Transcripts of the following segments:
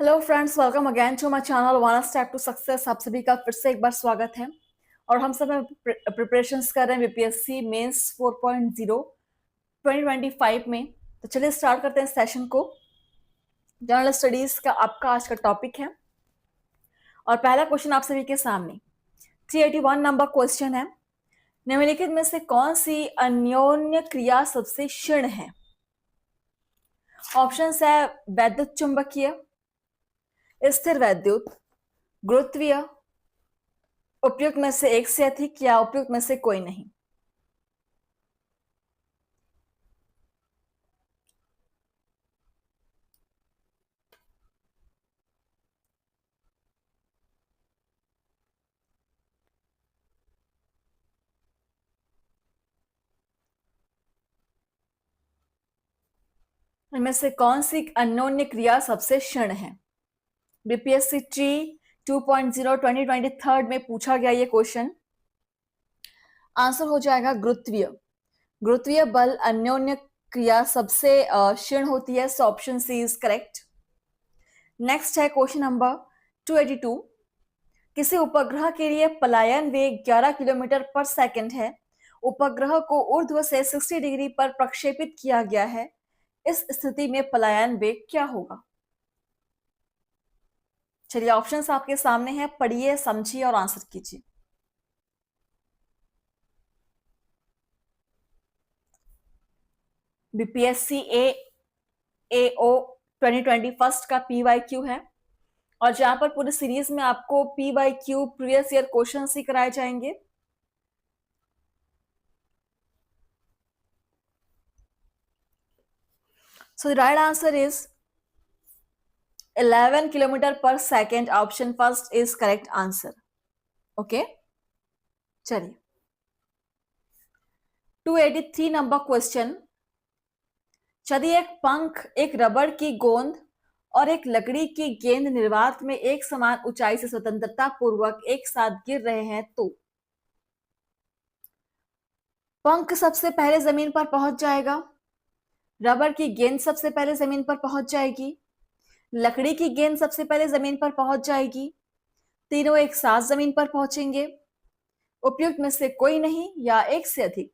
Hello friends, welcome again to my channel one step to success. आप सभी का फिर से एक बार स्वागत है। और हम सब प्रिपरेशंस कर रहे हैं बीपीएससी मेंस 4.0 2025 में। तो चलिए स्टार्ट करते हैं सेशन को। जनरल स्टडीज का आपका आज का टॉपिक है और पहला क्वेश्चन आप सभी के सामने 381 नंबर क्वेश्चन है। निम्नलिखित में से कौन सी अन्योन्य क्रिया सबसे क्षीण है? ऑप्शंस है वैद्युत चुंबकीय, स्थिर वैद्युत, गुरुत्वीय, उपयुक्त में से एक से अधिक या उपयुक्त में से कोई नहीं। इनमें से कौन सी अन्योन्य क्रिया सबसे क्षीण है? बीपीएससी टी 2.0 2023 में पूछा गया ये क्वेश्चन। आंसर हो जाएगा गुरुत्वीय। गुरुत्वीय बल अन्योन्य क्रिया सबसे क्षीण होती है, so option C is correct. Next है क्वेश्चन नंबर 282। किसी उपग्रह के लिए पलायन वेग 11 किलोमीटर पर सेकंड है। उपग्रह को ऊर्ध्व से 60 डिग्री पर प्रक्षेपित किया गया है। इस स्थिति में पलायन वेग क्या होगा? चलिए ऑप्शंस आपके सामने हैं, पढ़िए, समझिए और आंसर कीजिए। बीपीएससी एओ 2021 का पीवाईक्यू है और जहां पर पूरी सीरीज में आपको पीवाईक्यू प्रीवियस ईयर क्वेश्चन ही कराए जाएंगे। So the right answer is 11 kilometre per second. Option first is correct answer. Okay, चलिए 283 नंबर क्वेश्चन। यदि एक पंख, एक रबड़ की गोंद और एक लकड़ी की गेंद निर्वात में एक समान ऊंचाई से स्वतंत्रता पूर्वक एक साथ गिर रहे हैं तो पंख सबसे पहले जमीन पर पहुंच जाएगा, रबड़ की गेंद सबसे पहले जमीन पर पहुंच जाएगी, लकड़ी की गेंद सबसे पहले जमीन पर पहुंच जाएगी, तीनों एक साथ जमीन पर पहुंचेंगे, उपयुक्त में से कोई नहीं या एक से अधिक।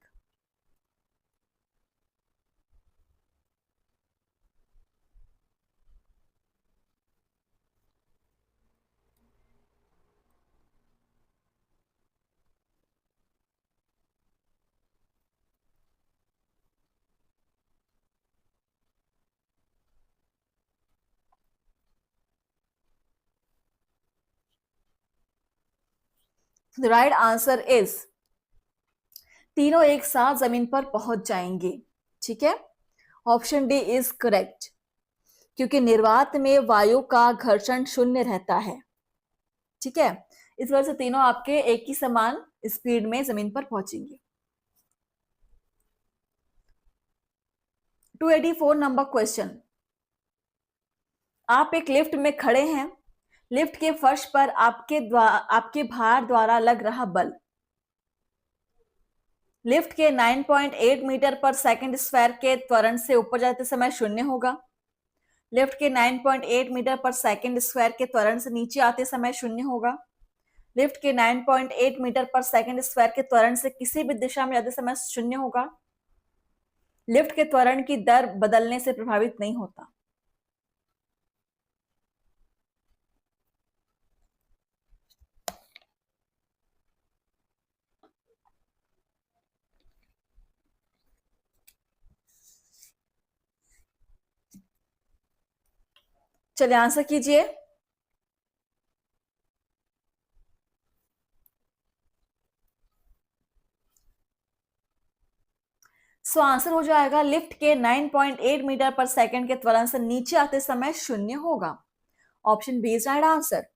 द राइट आंसर इज तीनों एक साथ जमीन पर पहुंच जाएंगे। ठीक है, ऑप्शन डी इज करेक्ट, क्योंकि निर्वात में वायु का घर्षण शून्य रहता है। ठीक है, इस वजह से तीनों आपके एक ही समान स्पीड में जमीन पर पहुंचेंगे। 284 नंबर क्वेश्चन। आप एक लिफ्ट में खड़े हैं। लिफ्ट के फर्श पर आपके भार द्वारा लग रहा बल लिफ्ट के 9.8 मीटर पर सेकंड स्क्वायर के त्वरण से ऊपर जाते समय शून्य होगा। लिफ्ट के 9.8 मीटर पर सेकंड स्क्वायर के त्वरण से नीचे आते समय शून्य होगा। लिफ्ट के 9.8 मीटर पर सेकंड स्क्वायर के त्वरण से किसी भी दिशा में जाते समय शून्य होगा। लिफ्ट के त्वरण की दर बदलने से प्रभावित नहीं होता। चलिए आंसर कीजिए। सो आंसर हो जाएगा लिफ्ट के 9.8 मीटर पर सेकंड के त्वरण से नीचे आते समय शून्य होगा। Option B is right answer.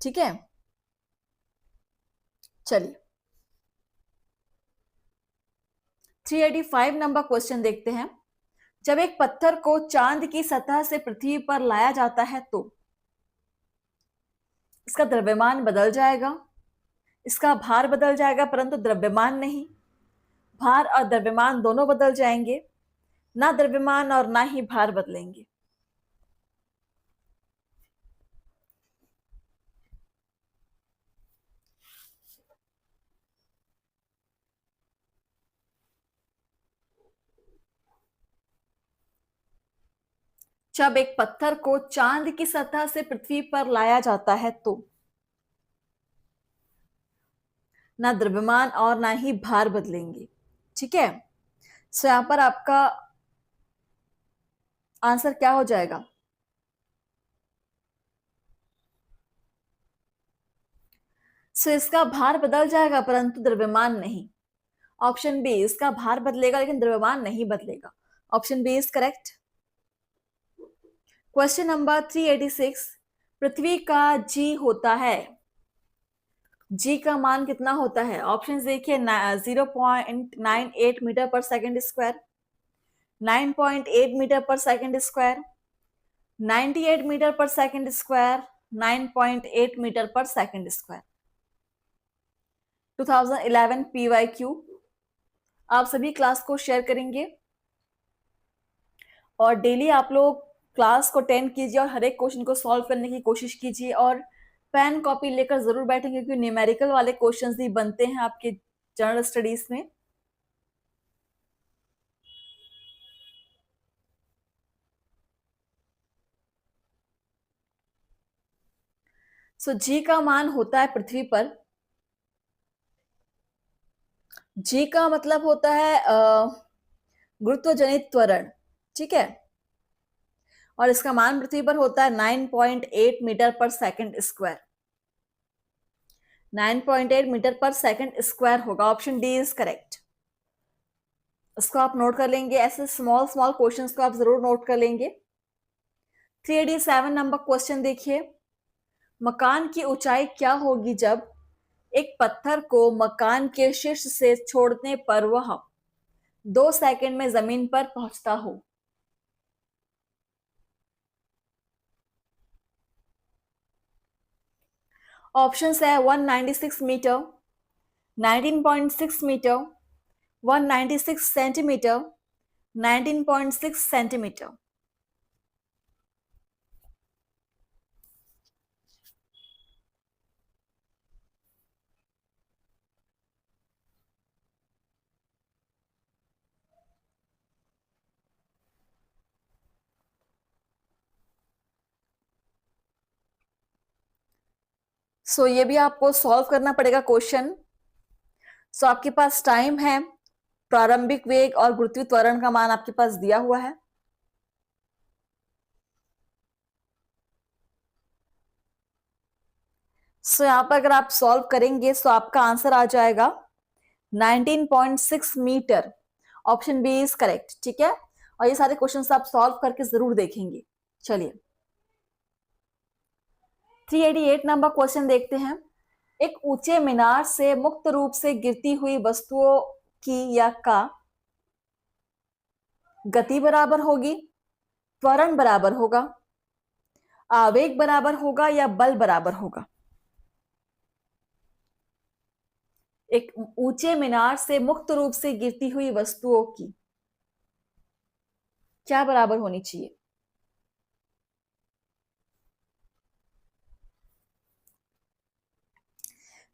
ठीक है, चलिए 385 नंबर क्वेश्चन देखते हैं। जब एक पत्थर को चांद की सतह से पृथ्वी पर लाया जाता है तो इसका द्रव्यमान बदल जाएगा, इसका भार बदल जाएगा परंतु द्रव्यमान नहीं। भार और द्रव्यमान दोनों बदल जाएंगे, ना द्रव्यमान और ना ही भार बदलेंगे। जब एक पत्थर को चांद की सतह से पृथ्वी पर लाया जाता है तो ना द्रव्यमान और ना ही भार बदलेंगे। ठीक है, सो यहां पर आपका आंसर क्या हो जाएगा? सो इसका भार बदल जाएगा परंतु द्रव्यमान नहीं। ऑप्शन बी, इसका भार बदलेगा लेकिन द्रव्यमान नहीं बदलेगा। Option B is correct. Question number 386, पृथ्वी का जी होता है, जी का मान कितना होता है? ऑप्शन देखिए, 0.98 मीटर पर सेकेंड स्क्वायर, 9.8 मीटर पर सेकेंड स्क्वायर, 98 मीटर पर सेकेंड स्क्वायर, 9.8 मीटर पर सेकेंड स्क्वायर। 2011 PYQ आप सभी क्लास को शेयर करेंगे और डेली आप लोग क्लास को अटेंड कीजिए और हर एक क्वेश्चन को सॉल्व करने की कोशिश कीजिए और पेन कॉपी लेकर जरूर बैठेंगे क्योंकि न्यूमेरिकल वाले क्वेश्चंस भी बनते हैं आपके जनरल स्टडीज में। सो जी का मान होता है पृथ्वी पर, जी का मतलब होता है गुरुत्वजनित त्वरण। ठीक है, और इसका मान पृथ्वी पर होता है 9.8 मीटर पर सेकंड स्क्वायर। 9.8 मीटर पर सेकंड स्क्वायर होगा। Option D is correct. इसको आप नोट कर लेंगे, ऐसे स्मॉल स्मॉल क्वेश्चंस को आप जरूर नोट कर लेंगे। 387 नंबर क्वेश्चन देखिए, मकान की ऊंचाई क्या होगी जब एक पत्थर को मकान के शीर्ष से छोड़ने पर वह 2 सेकंड में जमीन पर पहुंचता हो? ऑप्शंस है 196 मीटर, 19.6 मीटर, 196 सेंटीमीटर, 19.6 सेंटीमीटर। सो ये भी आपको सॉल्व करना पड़ेगा क्वेश्चन। सो आपके पास टाइम है, प्रारंभिक वेग और गुरुत्वीय त्वरण का मान आपके पास दिया हुआ है। सो यहां पर अगर आप सॉल्व करेंगे तो आपका आंसर आ जाएगा 19.6 metre. Option B is correct. ठीक है, और ये सारे क्वेश्चंस आप सॉल्व करके जरूर देखेंगे। चलिए 388 नंबर क्वेश्चन देखते हैं, एक ऊंचे मीनार से मुक्त रूप से गिरती हुई वस्तुओं की या का गति बराबर होगी, त्वरण बराबर होगा, आवेग बराबर होगा या बल बराबर होगा? एक ऊंचे मीनार से मुक्त रूप से गिरती हुई वस्तुओं की क्या बराबर होनी चाहिए?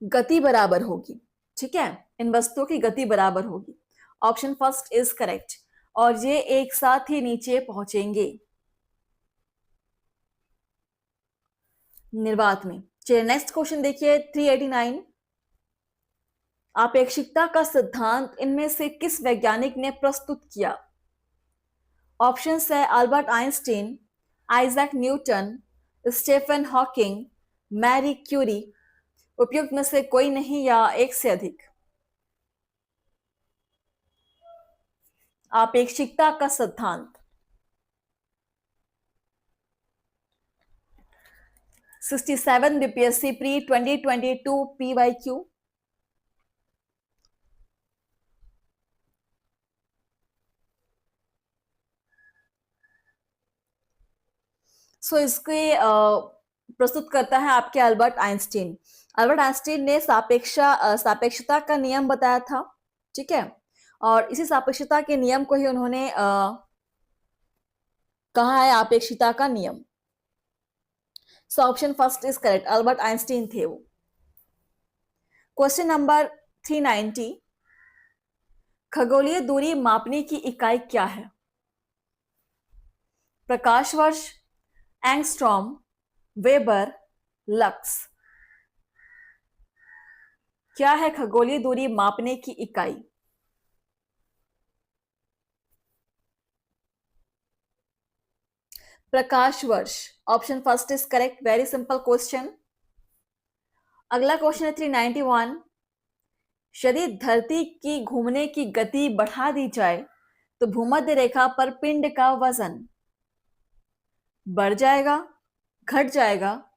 गति बराबर होगी। ठीक है, इन वस्तुओं की गति बराबर होगी। ऑप्शन फर्स्ट इज करेक्ट, और ये एक साथ ही नीचे पहुंचेंगे निर्वात में। चलिए नेक्स्ट क्वेश्चन देखिए 389, आपेक्षिकता का सिद्धांत इनमें से किस वैज्ञानिक ने प्रस्तुत किया? ऑप्शन है Albert Einstein, Isaac Newton, Stephen Hawking, Marie Curie. उपयुक्त में से कोई नहीं या एक से अधिक? आपेक्षिकता का सिद्धांत 67 बीपीएससी प्री 2022 PYQ। सो इसके प्रस्तुत करता है आपके अल्बर्ट आइंस्टीन। अल्बर्ट आइंस्टीन ने सापेक्षता का नियम बताया था। ठीक है, और इसी सापेक्षता के नियम को ही उन्होंने कहा है आपेक्षिता का नियम। So option first is correct, Albert Einstein थे वो। क्वेश्चन नंबर 390, खगोलीय दूरी मापने की इकाई क्या है? प्रकाश वर्ष, एंगस्ट्रॉम, वेबर, लक्स। क्या है खगोलीय दूरी मापने की इकाई? प्रकाश वर्ष। Option first is correct. Very simple question. अगला क्वेश्चन है 391। यदि धरती की घूमने की गति बढ़ा दी जाए तो भूमध्य रेखा पर पिंड का वजन बढ़ जाएगा, घट जाएगा,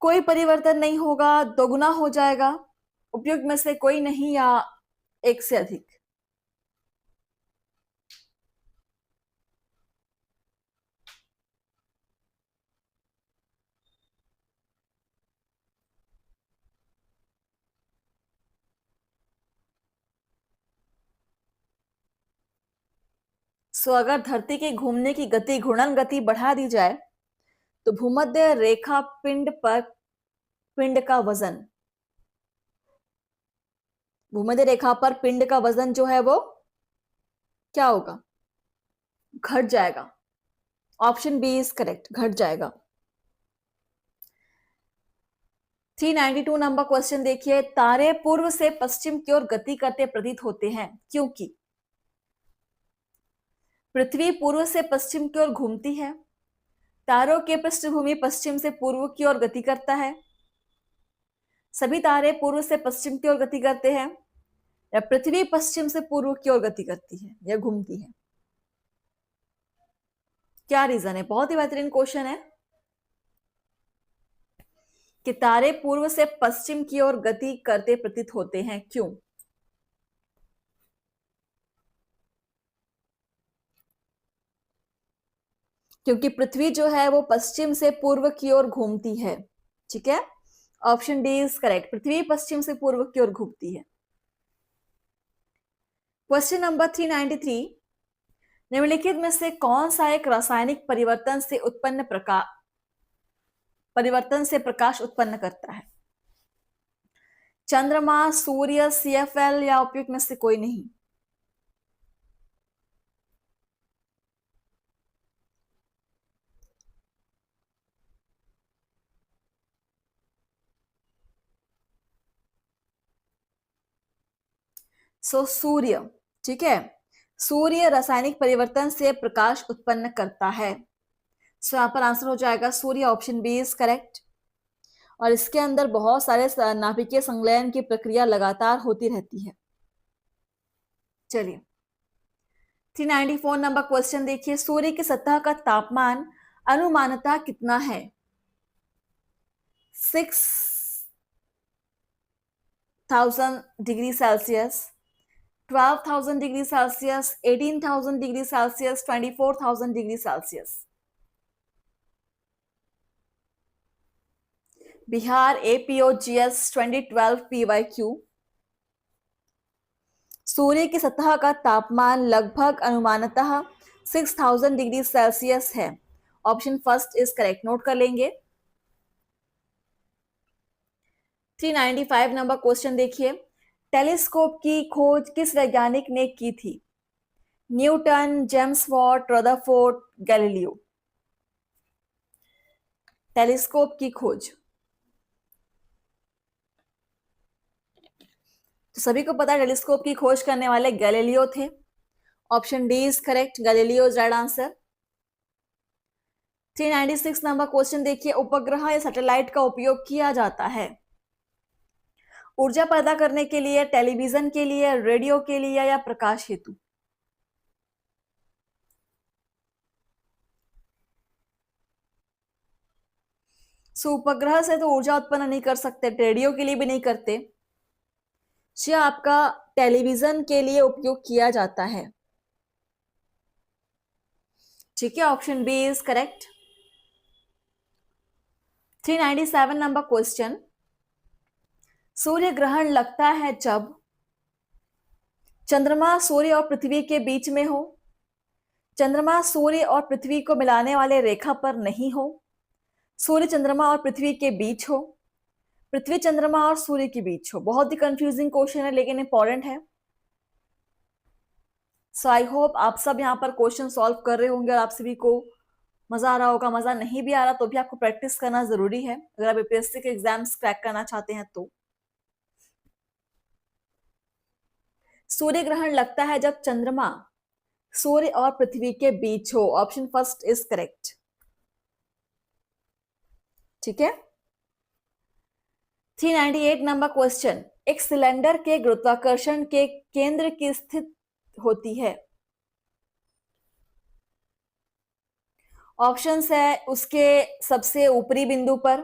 कोई परिवर्तन नहीं होगा, दोगुना हो जाएगा, उपयुक्त में से कोई नहीं, या एक से अधिक? सो अगर धरती के घूमने की गति, घूर्णन गति बढ़ा दी जाए तो भूमध्य रेखा पिंड पर पिंड का वजन, भूमध्य रेखा पर पिंड का वजन जो है वो क्या होगा? घट जाएगा। ऑप्शन बी इज करेक्ट, घट जाएगा। 392 नंबर क्वेश्चन देखिए। तारे पूर्व से पश्चिम की ओर गति करते प्रतीत होते हैं क्योंकि पृथ्वी पूर्व से पश्चिम की ओर घूमती है, तारों के पृष्ठभूमि पश्चिम से पूर्व की ओर गति करता है, सभी तारे पूर्व से पश्चिम की ओर गति करते हैं, या पृथ्वी पश्चिम से पूर्व की ओर गति करती है या घूमती है? क्या रीजन है? बहुत ही बेहतरीन क्वेश्चन है कि तारे पूर्व से पश्चिम की ओर गति करते प्रतीत होते हैं क्यों? क्योंकि पृथ्वी जो है वो पश्चिम से पूर्व की ओर घूमती है। ठीक है, ऑप्शन डी इज करेक्ट, पृथ्वी पश्चिम से पूर्व की ओर घूमती है। Question number 393। निम्नलिखित में से कौन सा एक रासायनिक परिवर्तन से प्रकाश उत्पन्न करता है? चंद्रमा, सूर्य, CFL, या उपयुक्त में से कोई नहीं? सूर्य। ठीक है, सूर्य रासायनिक परिवर्तन से प्रकाश उत्पन्न करता है। यहां पर आंसर हो जाएगा सूर्य, ऑप्शन बी इज करेक्ट। और इसके अंदर बहुत सारे नाभिकीय संलयन की प्रक्रिया लगातार होती रहती है। चलिए 394 नंबर क्वेश्चन देखिए। सूर्य की सतह का तापमान अनुमानतः कितना है? 6,000 degree Celsius, 12,000 degree Celsius, 18,000 degree Celsius, 24,000 degree Celsius? Bihar APOGS 2012 PYQ। सूर्य की सतह का तापमान लगभग अनुमानतः 6,000 डिग्री सेल्सियस है। Option first is correct, note कर लेंगे। 395 नंबर क्वेश्चन देखिए। टेलीस्कोप की खोज किस वैज्ञानिक ने की थी? Newton, James Watt, Rutherford, Galileo? Telescope की खोज तो सभी को पता है, टेलीस्कोप की खोज करने वाले गैलीलियो थे। Option D is correct, Galileo is right answer. 396 number question देखिए। उपग्रह या सैटेलाइट का उपयोग किया जाता है ऊर्जा पैदा करने के लिए, टेलीविजन के लिए, रेडियो के लिए, या प्रकाश हेतु? उपग्रह से तो ऊर्जा उत्पन्न नहीं कर सकते, रेडियो के लिए भी नहीं करते, यह आपका टेलीविजन के लिए उपयोग किया जाता है। ठीक है, option B is correct. 397 number question. सूर्य ग्रहण लगता है जब चंद्रमा सूर्य और पृथ्वी के बीच में हो, चंद्रमा सूर्य और पृथ्वी को मिलाने वाले रेखा पर नहीं हो, सूर्य चंद्रमा और पृथ्वी के बीच हो, पृथ्वी चंद्रमा और सूर्य के बीच हो। बहुत ही कंफ्यूजिंग क्वेश्चन है लेकिन इंपॉर्टेंट है। सो आई होप आप सब यहाँ पर क्वेश्चन सॉल्व कर रहे होंगे और आप सभी को मजा आ रहा होगा, मजा नहीं भी आ रहा तो भी आपको प्रैक्टिस करना जरूरी है अगर आप यूपीएससी के एग्जाम्स क्रैक करना चाहते हैं तो। सूर्य ग्रहण लगता है जब चंद्रमा सूर्य और पृथ्वी के बीच हो। Option first is correct. ठीक है। 398 नंबर क्वेश्चन, एक सिलेंडर के गुरुत्वाकर्षण के केंद्र की स्थित होती है। ऑप्शंस है उसके सबसे ऊपरी बिंदु पर,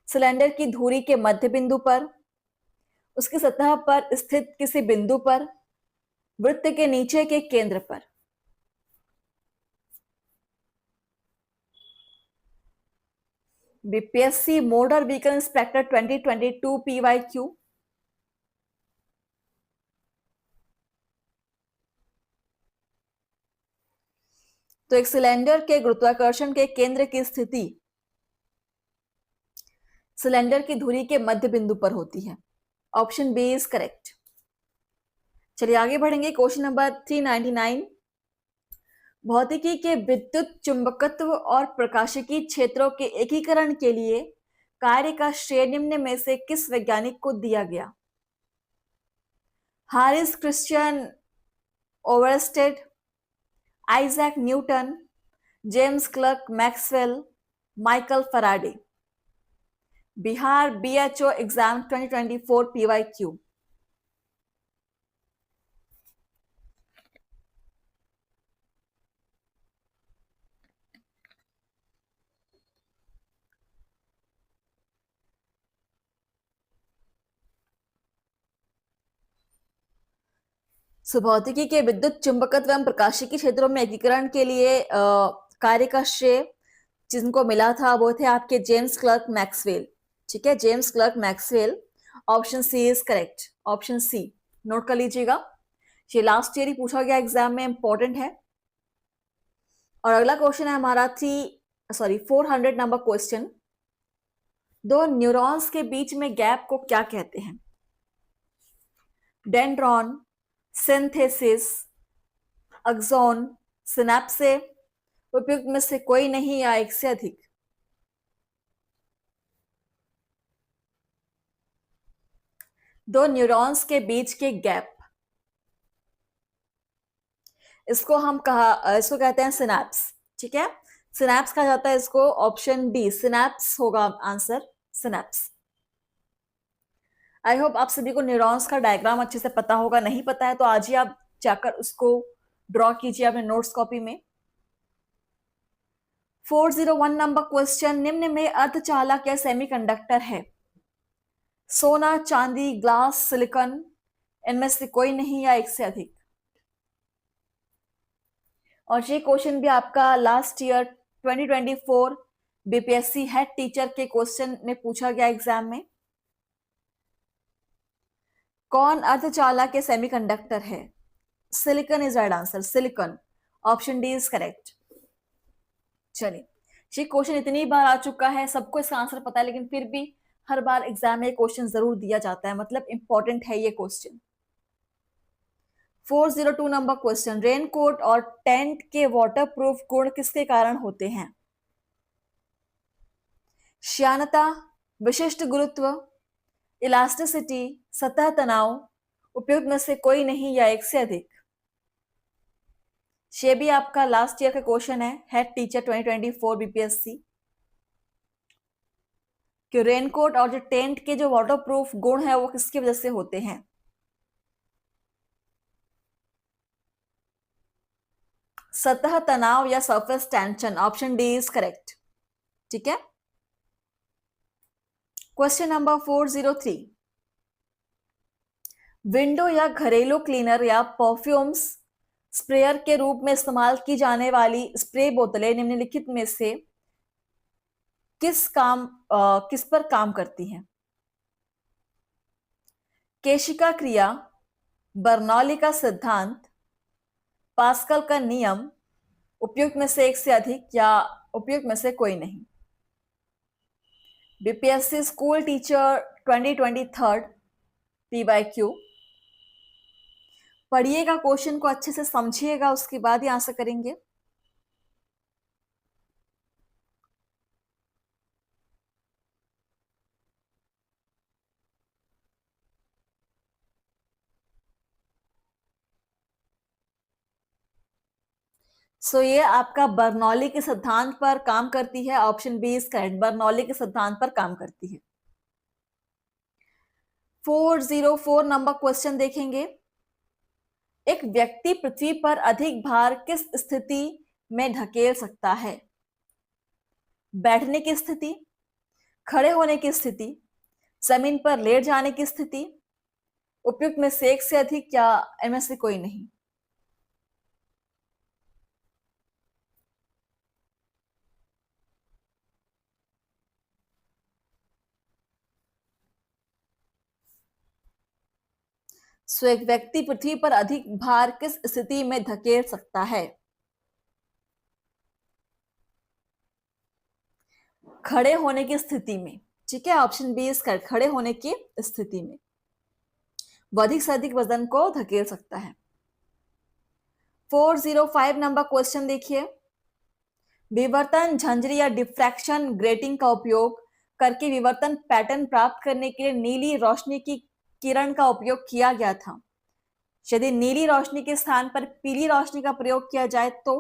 सिलेंडर की धुरी के मध्य बिंदु पर, उसकी सतह पर स्थित किसी बिंदु पर, वृत्त के नीचे के केंद्र पर। BPSC motor vehicle inspector 2022 PYQ। तो एक सिलेंडर के गुरुत्वाकर्षण के केंद्र की स्थिति सिलेंडर की धुरी के मध्य बिंदु पर होती है। Option B is correct. चलिए आगे बढ़ेंगे। क्वेश्चन नंबर 399, भौतिकी के विद्युत चुंबकत्व और प्रकाशिकी क्षेत्रों के एकीकरण के लिए कार्य का श्रेय निम्न में से किस वैज्ञानिक को दिया गया? Hans Christian Oersted, Isaac Newton, James Clerk Maxwell, Michael Faraday. Bihar BHO exam 2024 PYQ। भौतिकी के विद्युत चुंबकत्व एवं प्रकाशिकी क्षेत्रों में एकीकरण के लिए कार्य का श्रेय जिनको मिला था वो थे आपके जेम्स क्लर्क मैक्सवेल। ठीक है, James Clerk Maxwell. Option C is correct. Option C note कर लीजिएगा, ये लास्ट ईयर ही पूछा गया एग्जाम में, इंपॉर्टेंट है। और अगला क्वेश्चन है हमारा 400 नंबर क्वेश्चन, दो न्यूरॉन्स के बीच में गैप को क्या कहते हैं? Dendron, synthesis, axon, synapse. उपयुक्त में से कोई नहीं या एक से अधिक? दो न्यूरॉन्स के बीच के गैप, इसको कहते हैं सिनेप्स। ठीक है, सिनेप्स कहा जाता है इसको। ऑप्शन डी सिनेप्स होगा आंसर, सिनेप्स। आई होप आप सभी को न्यूरॉन्स का डायग्राम अच्छे से पता होगा। नहीं पता है तो आज ही आप जाकर उसको ड्रॉ कीजिए अपने नोट्स कॉपी में। 401 नंबर क्वेश्चन, निम्न में अर्धचालक या सेमीकंडक्टर है? सोना, चांदी, ग्लास, सिलिकॉन। इनमें से कोई नहीं या एक से अधिक? और ये क्वेश्चन भी आपका last year 2024 BPSC head teacher के क्वेश्चन में पूछा गया एग्जाम में। कौन अर्धचालक के सेमीकंडक्टर है? Silicon is right answer, silicon. Option D is correct. चलिए, ये क्वेश्चन इतनी बार आ चुका है, सबको इसका आंसर पता है, लेकिन फिर भी हर बार एग्जाम में क्वेश्चन जरूर दिया जाता है, मतलब इंपॉर्टेंट है ये क्वेश्चन। 402 नंबर क्वेश्चन, रेनकोट और टेंट के वाटरप्रूफ गुण किसके कारण होते हैं? श्यानता, विशिष्ट गुरुत्व, इलास्टिसिटी, सतह तनाव। उपयुक्त में से कोई नहीं या एक से अधिक? ये भी आपका लास्ट ईयर का क्वेश्चन है हेड टीचर 2024 बीपीएससी कि रेनकोट और जो टेंट के जो वाटरप्रूफ गुण है वो किसकी वजह से होते हैं? सतह तनाव या surface tension. Option D is correct. ठीक है। क्वेश्चन नंबर 403, विंडो या घरेलू क्लीनर या परफ्यूम्स स्प्रेयर के रूप में इस्तेमाल की जाने वाली स्प्रे बोतलें निम्नलिखित में से किस पर काम करती हैं? केशिका क्रिया, बर्नौली का सिद्धांत, पास्कल का नियम, उपयुक्त में से एक से अधिक या उपयुक्त में से कोई नहीं? BPSC school teacher 2023 PYQ। पढ़िएगा क्वेश्चन को अच्छे से, समझिएगा, उसके बाद ही आंसर करेंगे। सो ये आपका बर्नौली के सिद्धांत पर काम करती है। Option B is correct, Bernoulli के सिद्धांत पर काम करती है। 404 नंबर क्वेश्चन देखेंगे। एक व्यक्ति पृथ्वी पर अधिक भार किस स्थिति में धकेल सकता है? बैठने की स्थिति, खड़े होने की स्थिति, जमीन पर लेट जाने की स्थिति, उपयुक्त में से एक से अधिक या इनमें से कोई नहीं? सो एक व्यक्ति पृथ्वी पर अधिक भार किस स्थिति में धकेल सकता है? खड़े होने की स्थिति में। ठीक है, ऑप्शन बी इज करेक्ट, खड़े होने की स्थिति में वो अधिक से अधिक वजन को धकेल सकता है। 405 नंबर क्वेश्चन देखिए। विवर्तन झंझरी या डिफ्रैक्शन ग्रेटिंग का उपयोग करके विवर्तन पैटर्न प्राप्त करने के लिए नीली रोशनी की किरण का उपयोग किया गया था। यदि नीली रोशनी के स्थान पर पीली रोशनी का प्रयोग किया जाए तो?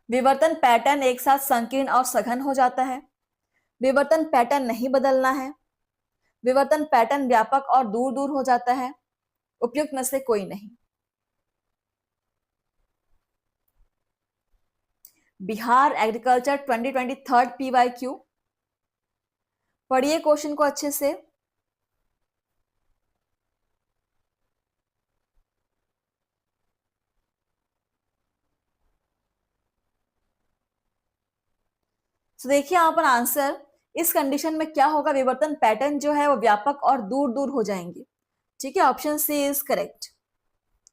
विवर्तन पैटर्न एक साथ संकीर्ण और सघन हो जाता है। विवर्तन पैटर्न नहीं बदलना है। विवर्तन पैटर्न व्यापक और दूर दूर हो जाता है। उपयुक्त में से कोई नहीं। Bihar agriculture 2023 PYQ। पढ़िए क्वेश्चन को अच्छे से। तो देखिए यहां पर आंसर, इस कंडीशन में क्या होगा, विवर्तन पैटर्न जो है वो व्यापक और दूर दूर हो जाएंगे। ठीक है, ऑप्शन सी इज करेक्ट,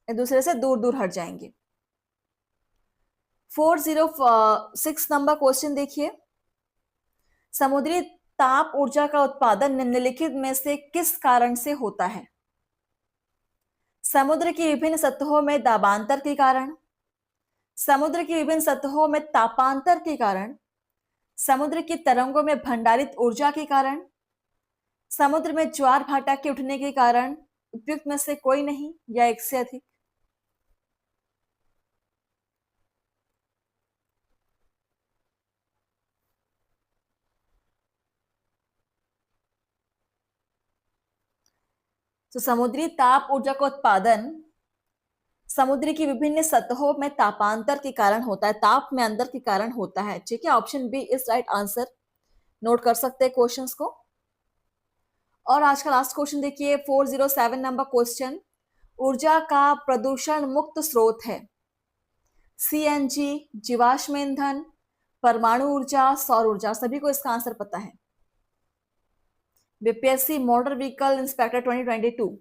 एक दूसरे से दूर दूर हट जाएंगे। 406 नंबर क्वेश्चन देखिए। समुद्री ताप ऊर्जा का उत्पादन निम्नलिखित में से किस कारण से होता है? समुद्र की विभिन्न सतहों में दाबांतर के कारण, समुद्र की विभिन्न सतहों में तापांतर के कारण, समुद्र की तरंगों में भंडारित ऊर्जा के कारण, समुद्र में ज्वार भाटा के उठने के कारण, उपयुक्त में से कोई नहीं या एक से अधिक? तो समुद्री ताप ऊर्जा का उत्पादन समुद्र की विभिन्न सतहों में तापांतर के कारण होता है, ताप में अंतर के कारण होता है। ठीक है, option B is right answer. Note कर सकते हैं क्वेश्चंस को। और आज का लास्ट क्वेश्चन देखिए, 407 नंबर क्वेश्चन। ऊर्जा का प्रदूषण मुक्त स्रोत है सीएनजी, जीवाश्म ईंधन, परमाणु ऊर्जा, सौर ऊर्जा। सभी को इसका आंसर पता है। BPSC motor vehicle inspector 2022।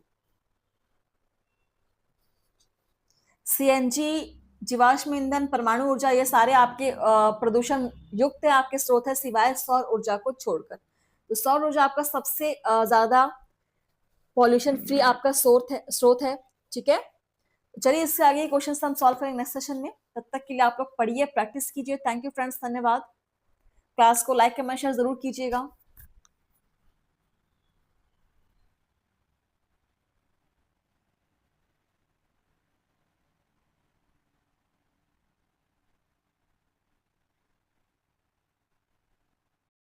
CNG, जीवाश्म ईंधन, परमाणु ऊर्जा, ये सारे आपके प्रदूषण युक्त है, आपके स्रोत है, सिवाय सौर ऊर्जा को छोड़कर। तो सौर ऊर्जा आपका सबसे ज्यादा पॉल्यूशन फ्री आपका स्रोत है। ठीक है, चलिए इससे आगे क्वेश्चन हम सॉल्व करेंगे नेक्स्ट सेशन में। तब तक के लिए आप लोग पढ़िए, प्रैक्टिस कीजिए। थैंक यू फ्रेंड्स, धन्यवाद। क्लास को लाइक कमेंट शेयर जरूर कीजिएगा।